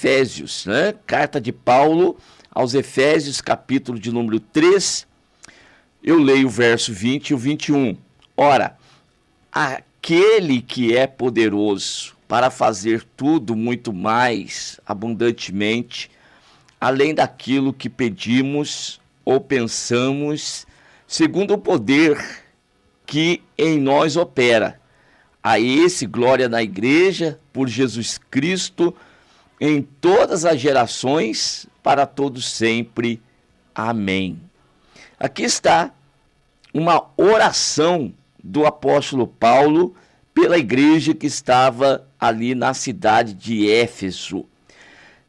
Efésios, né? Carta de Paulo aos Efésios, capítulo de número 3, eu leio o verso 20 e o 21. Ora, aquele que é poderoso para fazer tudo muito mais abundantemente, além daquilo que pedimos ou pensamos, segundo o poder que em nós opera. A esse glória na igreja, por Jesus Cristo, em todas as gerações, para todos sempre. Amém. Aqui está uma oração do apóstolo Paulo pela igreja que estava ali na cidade de Éfeso.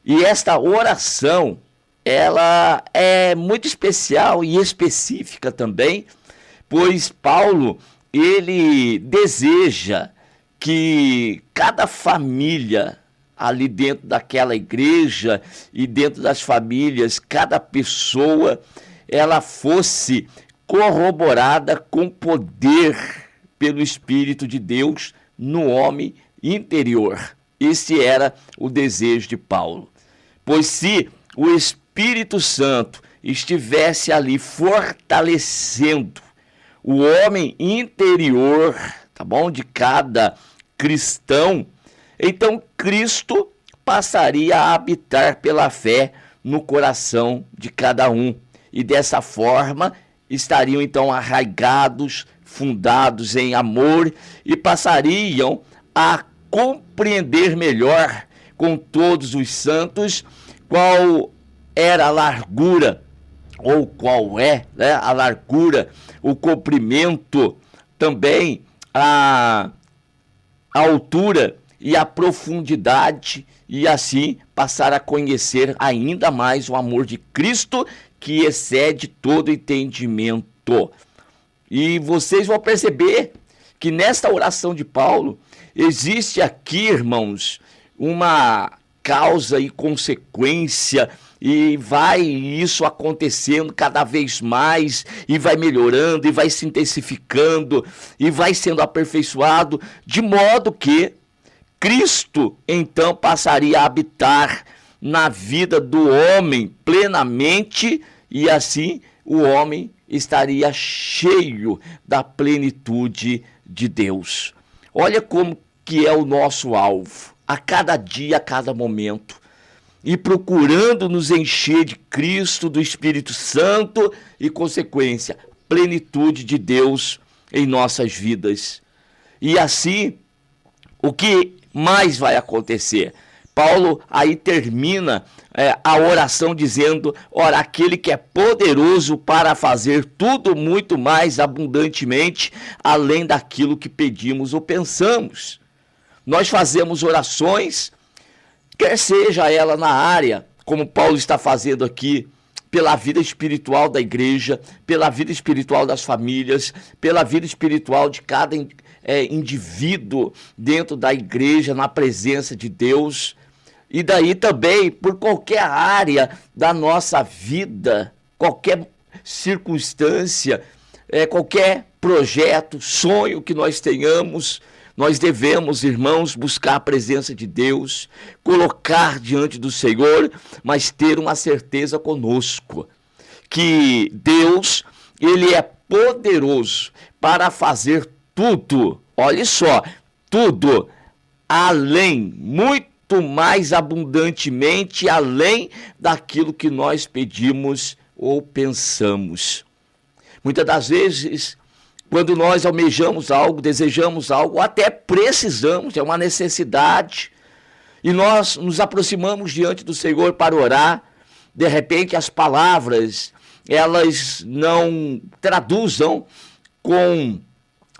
E esta oração, ela é muito especial e específica também, pois Paulo, ele deseja que cada família ali dentro daquela igreja e dentro das famílias, cada pessoa, ela fosse corroborada com poder pelo Espírito de Deus no homem interior. Esse era o desejo de Paulo. Pois se o Espírito Santo estivesse ali fortalecendo o homem interior, tá bom? De cada cristão, então Cristo passaria a habitar pela fé no coração de cada um. E dessa forma estariam então arraigados, fundados em amor e passariam a compreender melhor com todos os santos qual era a largura, ou qual é, né, a largura, o comprimento, também a altura e a profundidade, e assim passar a conhecer ainda mais o amor de Cristo, que excede todo entendimento. E vocês vão perceber que nesta oração de Paulo, existe aqui, irmãos, uma causa e consequência, e vai isso acontecendo cada vez mais, e vai melhorando, e vai se intensificando, e vai sendo aperfeiçoado, de modo que Cristo então passaria a habitar na vida do homem plenamente, e assim o homem estaria cheio da plenitude de Deus. Olha como que é o nosso alvo, a cada dia, a cada momento, e procurando nos encher de Cristo, do Espírito Santo e, consequência, plenitude de Deus em nossas vidas. E assim, o que mais vai acontecer? Paulo aí termina a oração dizendo: ora, aquele que é poderoso para fazer tudo muito mais abundantemente, além daquilo que pedimos ou pensamos. Nós fazemos orações, quer seja ela na área, como Paulo está fazendo aqui, pela vida espiritual da igreja, pela vida espiritual das famílias, pela vida espiritual de cada indivíduo dentro da igreja, na presença de Deus, e daí também por qualquer área da nossa vida, qualquer circunstância, qualquer projeto, sonho que nós tenhamos. Nós devemos, irmãos, buscar a presença de Deus, colocar diante do Senhor, mas ter uma certeza conosco, que Deus, Ele é poderoso para fazer tudo, olha só, tudo, além, muito mais abundantemente, além daquilo que nós pedimos ou pensamos. Muitas das vezes, quando nós almejamos algo, desejamos algo, até precisamos, é uma necessidade, e nós nos aproximamos diante do Senhor para orar, de repente as palavras, elas não traduzam com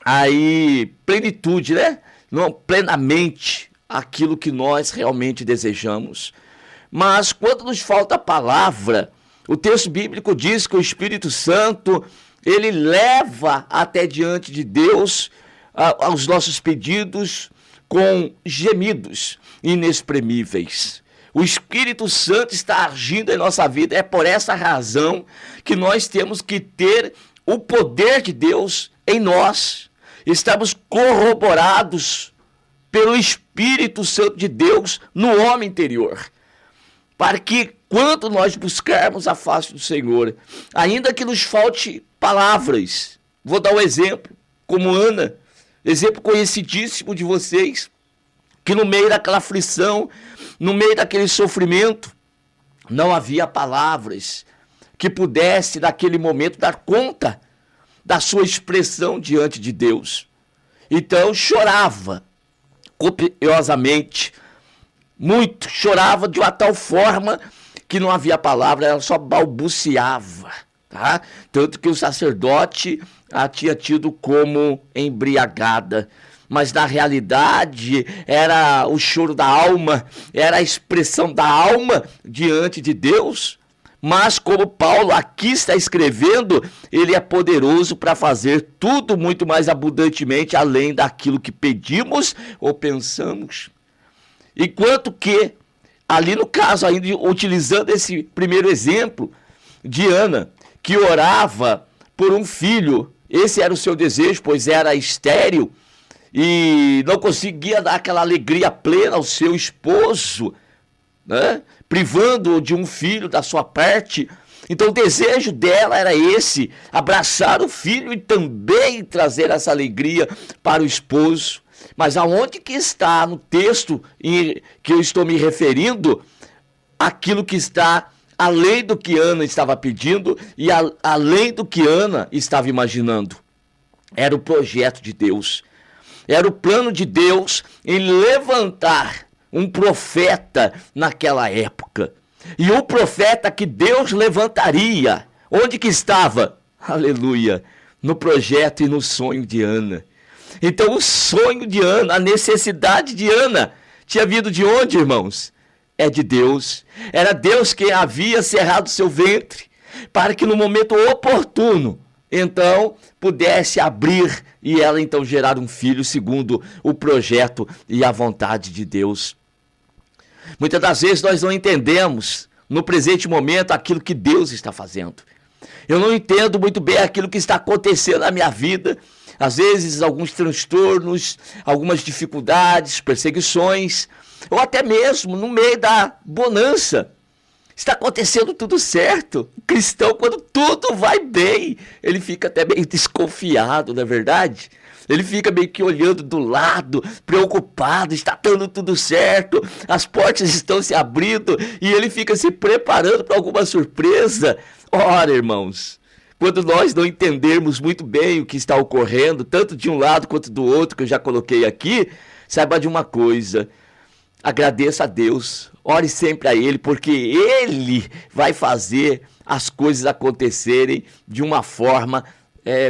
aí plenitude, né? Não plenamente aquilo que nós realmente desejamos. Mas quando nos falta a palavra, o texto bíblico diz que o Espírito Santo, ele leva até diante de Deus aos nossos pedidos com gemidos inexprimíveis. O Espírito Santo está agindo em nossa vida. É por essa razão que nós temos que ter o poder de Deus em nós. Estamos corroborados pelo Espírito Santo de Deus no homem interior. para que quando nós buscarmos a face do Senhor, ainda que nos falte palavras, vou dar um exemplo, como Ana, exemplo conhecidíssimo de vocês, que no meio daquela aflição, no meio daquele sofrimento, não havia palavras que pudesse naquele momento dar conta da sua expressão diante de Deus. Então chorava copiosamente, muito, chorava de uma tal forma que não havia palavra, ela só balbuciava, tá? Tanto que o sacerdote a tinha tido como embriagada, mas na realidade era o choro da alma, era a expressão da alma diante de Deus. Mas como Paulo aqui está escrevendo, ele é poderoso para fazer tudo muito mais abundantemente além daquilo que pedimos ou pensamos. Enquanto que, ali no caso, ainda utilizando esse primeiro exemplo de Ana, que orava por um filho, esse era o seu desejo, pois era estéril e não conseguia dar aquela alegria plena ao seu esposo, né? Privando-o de um filho da sua parte. Então o desejo dela era esse, abraçar o filho e também trazer essa alegria para o esposo. Mas aonde que está no texto que eu estou me referindo, aquilo que está além do que Ana estava pedindo e além do que Ana estava imaginando? Era o projeto de Deus, era o plano de Deus em levantar um profeta naquela época. E o profeta que Deus levantaria, onde que estava? Aleluia! No projeto e no sonho de Ana. Então o sonho de Ana, a necessidade de Ana, tinha vindo de onde, irmãos? É de Deus. Era Deus quem havia cerrado seu ventre, para que no momento oportuno, então, pudesse abrir e ela então gerar um filho segundo o projeto e a vontade de Deus. Muitas das vezes nós não entendemos no presente momento aquilo que Deus está fazendo. Eu não entendo muito bem aquilo que está acontecendo na minha vida. Às vezes alguns transtornos, algumas dificuldades, perseguições, ou até mesmo no meio da bonança. Está acontecendo tudo certo. O cristão, quando tudo vai bem, ele fica até meio desconfiado, não é verdade? Ele fica meio que olhando do lado, preocupado, está dando tudo certo, as portas estão se abrindo e ele fica se preparando para alguma surpresa. Ora, irmãos, quando nós não entendermos muito bem o que está ocorrendo, tanto de um lado quanto do outro, que eu já coloquei aqui, saiba de uma coisa: agradeça a Deus, ore sempre a Ele, porque Ele vai fazer as coisas acontecerem de uma forma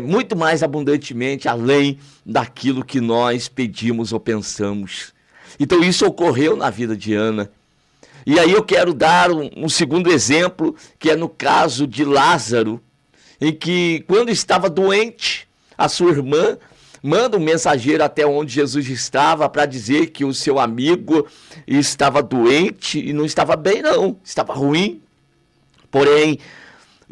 muito mais abundantemente além daquilo que nós pedimos ou pensamos. Então isso ocorreu na vida de Ana. E aí eu quero dar um segundo exemplo, que é no caso de Lázaro, em que quando estava doente, a sua irmã manda um mensageiro até onde Jesus estava para dizer que o seu amigo estava doente e não estava bem não, estava ruim. Porém,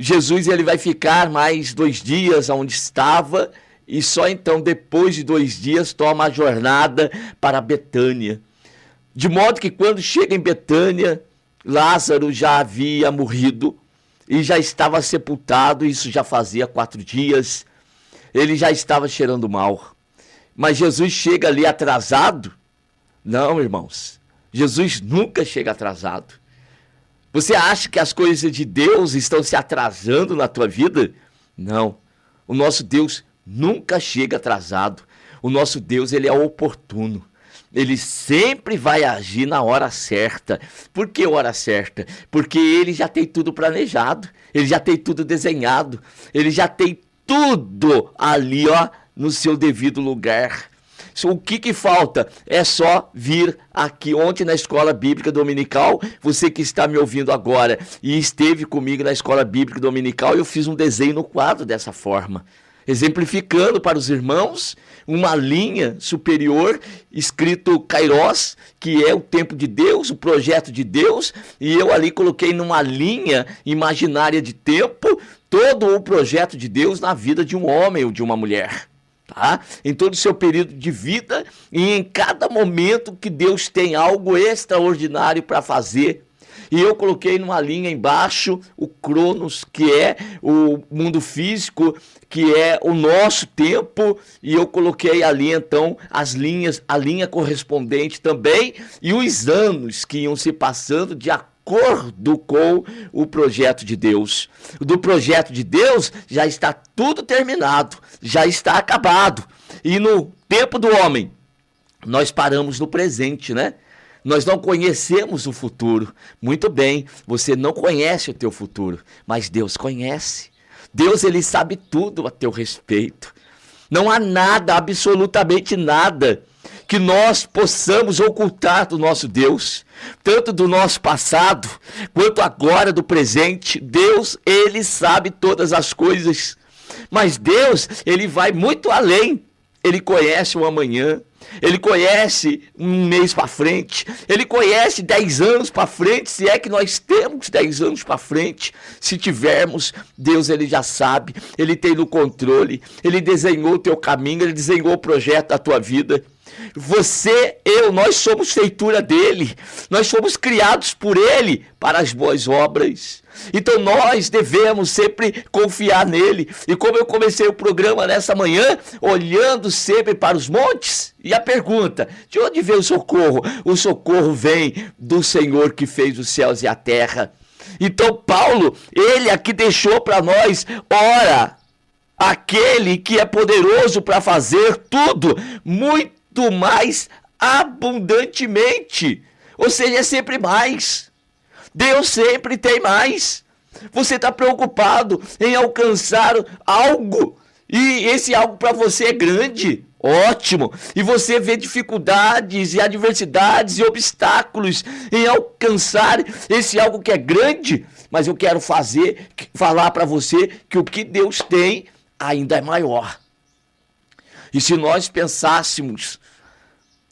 Jesus ele vai ficar mais 2 dias onde estava e só então depois de 2 dias toma a jornada para Betânia. De modo que quando chega em Betânia, Lázaro já havia morrido e já estava sepultado, isso já fazia 4 dias. Ele já estava cheirando mal. Mas Jesus chega ali atrasado? Não, irmãos. Jesus nunca chega atrasado. Você acha que as coisas de Deus estão se atrasando na tua vida? Não. O nosso Deus nunca chega atrasado. O nosso Deus, ele é oportuno. Ele sempre vai agir na hora certa. Por que hora certa? Porque ele já tem tudo planejado. Ele já tem tudo desenhado. Ele já tem tudo ali, ó, no seu devido lugar. O que falta? É só vir aqui ontem na Escola Bíblica Dominical. Você que está me ouvindo agora e esteve comigo na Escola Bíblica Dominical, eu fiz um desenho no quadro dessa forma, exemplificando para os irmãos uma linha superior escrito Kairos, que é o tempo de Deus, o projeto de Deus, e eu ali coloquei numa linha imaginária de tempo todo o projeto de Deus na vida de um homem ou de uma mulher. Tá? Em todo o seu período de vida e em cada momento que Deus tem algo extraordinário para fazer. e eu coloquei numa linha embaixo o Cronos, que é o mundo físico, que é o nosso tempo, e eu coloquei ali então as linhas, a linha correspondente também, e os anos que iam se passando de acordo com o projeto de Deus. Do projeto de Deus já está tudo terminado, já está acabado. E no tempo do homem, nós paramos no presente, né? Nós não conhecemos o futuro. Muito bem, você não conhece o teu futuro, mas Deus conhece. Deus, ele sabe tudo a teu respeito. Não há nada, absolutamente nada, que nós possamos ocultar do nosso Deus, tanto do nosso passado, quanto agora do presente. Deus, ele sabe todas as coisas, mas Deus, ele vai muito além. Ele conhece o amanhã, ele conhece um mês para frente, ele conhece 10 anos para frente, se é que nós temos 10 anos para frente. Se tivermos, Deus, ele já sabe, ele tem no controle, ele desenhou o teu caminho, ele desenhou o projeto da tua vida. Você, eu, nós somos feitura dele, nós fomos criados por ele para as boas obras. Então nós devemos sempre confiar nele. E como eu comecei o programa nessa manhã, olhando sempre para os montes, e a pergunta, de onde vem o socorro? O socorro vem do Senhor que fez os céus e a terra. Então Paulo, ele aqui deixou para nós, ora, aquele que é poderoso para fazer tudo, muito mais abundantemente. Ou seja, é sempre mais. Deus sempre tem mais. Você está preocupado em alcançar algo, e esse algo para você é grande, ótimo. E você vê dificuldades e adversidades e obstáculos em alcançar esse algo que é grande, mas eu quero falar para você que o que Deus tem ainda é maior. E se nós pensássemos,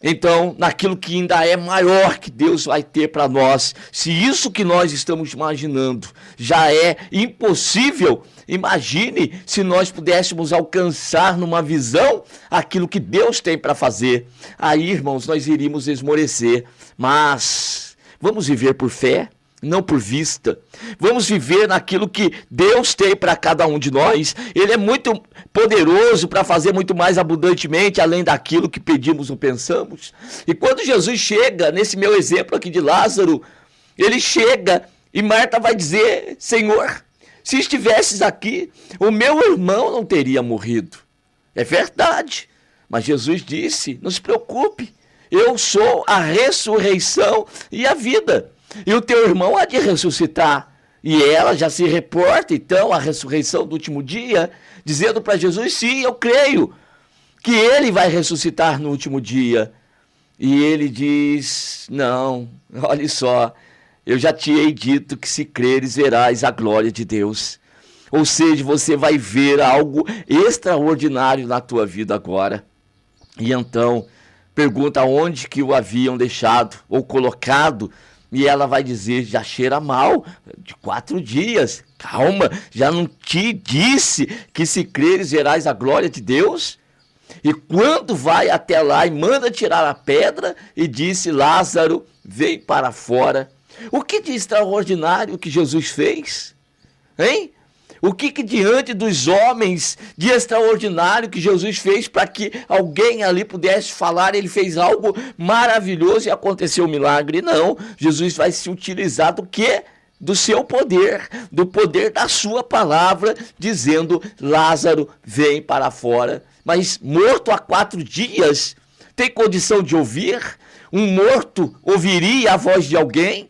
então, naquilo que ainda é maior que Deus vai ter para nós, se isso que nós estamos imaginando já é impossível, imagine se nós pudéssemos alcançar numa visão aquilo que Deus tem para fazer. Aí, irmãos, nós iríamos esmorecer. Mas vamos viver por fé, não por vista. Vamos viver naquilo que Deus tem para cada um de nós. Ele é muito poderoso para fazer muito mais abundantemente, além daquilo que pedimos ou pensamos. E quando Jesus chega, nesse meu exemplo aqui de Lázaro, ele chega e Marta vai dizer: Senhor, se estivesses aqui, o meu irmão não teria morrido. É verdade, mas Jesus disse: não se preocupe, eu sou a ressurreição e a vida. E o teu irmão há de ressuscitar. E ela já se reporta, então, à ressurreição do último dia, dizendo para Jesus: sim, eu creio que ele vai ressuscitar no último dia. E ele diz: não, olha só, eu já te hei dito que se creres verás a glória de Deus. Ou seja, você vai ver algo extraordinário na tua vida agora. E então, pergunta onde que o haviam deixado ou colocado. E ela vai dizer: já cheira mal, de 4 dias. Calma, já não te disse que se creres verás a glória de Deus? E quando vai até lá e manda tirar a pedra, e disse: Lázaro, vem para fora. O que de extraordinário que Jesus fez? Hein? O que diante dos homens de extraordinário que Jesus fez para que alguém ali pudesse falar, ele fez algo maravilhoso e aconteceu um milagre? Não, Jesus vai se utilizar do quê? Do seu poder, do poder da sua palavra, dizendo: Lázaro, vem para fora. Mas morto há 4 dias, tem condição de ouvir? Um morto ouviria a voz de alguém?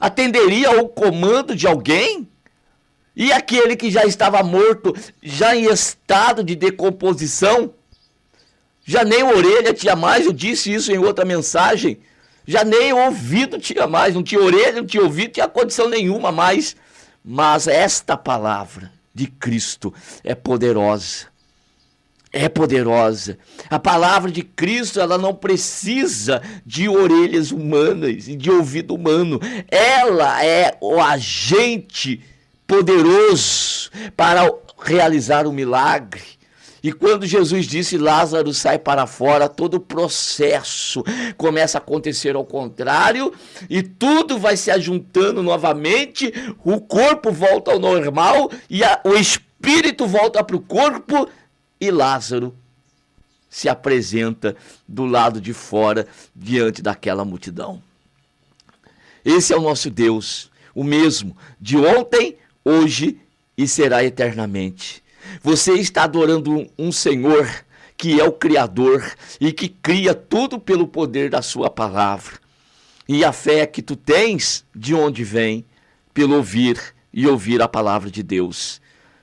Atenderia ao comando de alguém? E aquele que já estava morto, já em estado de decomposição, já nem orelha tinha mais, eu disse isso em outra mensagem, já nem ouvido tinha mais, não tinha orelha, não tinha ouvido, não tinha condição nenhuma mais. Mas esta palavra de Cristo é poderosa. É poderosa. A palavra de Cristo, ela não precisa de orelhas humanas e de ouvido humano. Ela é o agente poderoso para realizar o milagre. E quando Jesus disse Lázaro sai para fora, todo o processo começa a acontecer ao contrário e tudo vai se ajuntando novamente, o corpo volta ao normal e o espírito volta para o corpo e Lázaro se apresenta do lado de fora diante daquela multidão. Esse é o nosso Deus, o mesmo de ontem, hoje e será eternamente. Você está adorando um Senhor que é o Criador e que cria tudo pelo poder da sua palavra. E a fé que tu tens, de onde vem? Pelo ouvir e ouvir a palavra de Deus.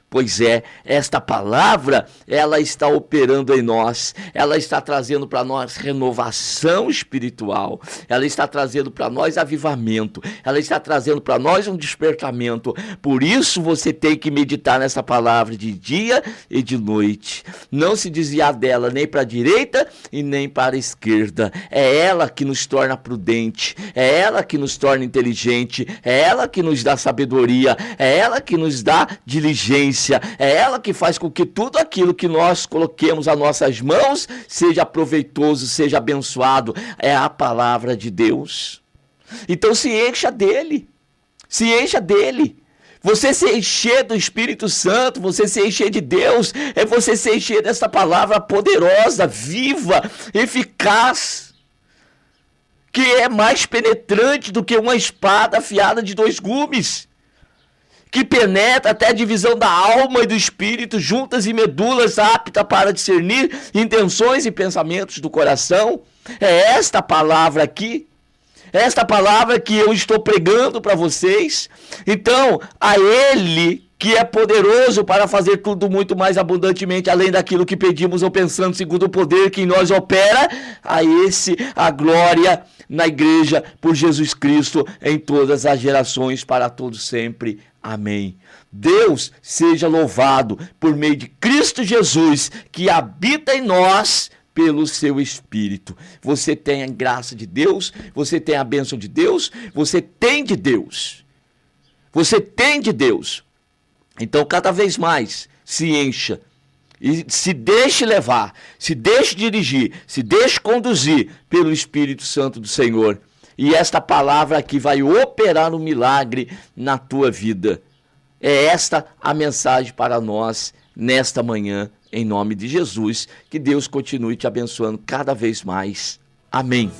Pois é, esta palavra, ela está operando em nós, ela está trazendo para nós renovação espiritual, ela está trazendo para nós avivamento, ela está trazendo para nós um despertamento. Por isso você tem que meditar nessa palavra de dia e de noite. Não se desviar dela nem para a direita e nem para a esquerda. É ela que nos torna prudente, é ela que nos torna inteligente, é ela que nos dá sabedoria, é ela que nos dá diligência. É ela que faz com que tudo aquilo que nós coloquemos às nossas mãos seja proveitoso, seja abençoado. É a palavra de Deus. Então se encha dele. Se encha dele. Você se encher do Espírito Santo, você se encher de Deus, é você se encher dessa palavra poderosa, viva, eficaz, que é mais penetrante do que uma espada afiada de 2 gumes. Que penetra até a divisão da alma e do espírito, juntas e medulas, apta para discernir intenções e pensamentos do coração. É esta palavra aqui, esta palavra que eu estou pregando para vocês. Então, a Ele que é poderoso para fazer tudo muito mais abundantemente, além daquilo que pedimos ou pensamos, segundo o poder que em nós opera, a esse a glória na igreja por Jesus Cristo em todas as gerações, para todos sempre. Amém. Deus seja louvado por meio de Cristo Jesus, que habita em nós pelo seu Espírito. Você tem a graça de Deus, você tem a bênção de Deus, você tem de Deus. Você tem de Deus. Então, cada vez mais, se encha e se deixe levar, se deixe dirigir, se deixe conduzir pelo Espírito Santo do Senhor. E esta palavra aqui vai operar um milagre na tua vida. É esta a mensagem para nós nesta manhã, em nome de Jesus. Que Deus continue te abençoando cada vez mais. Amém.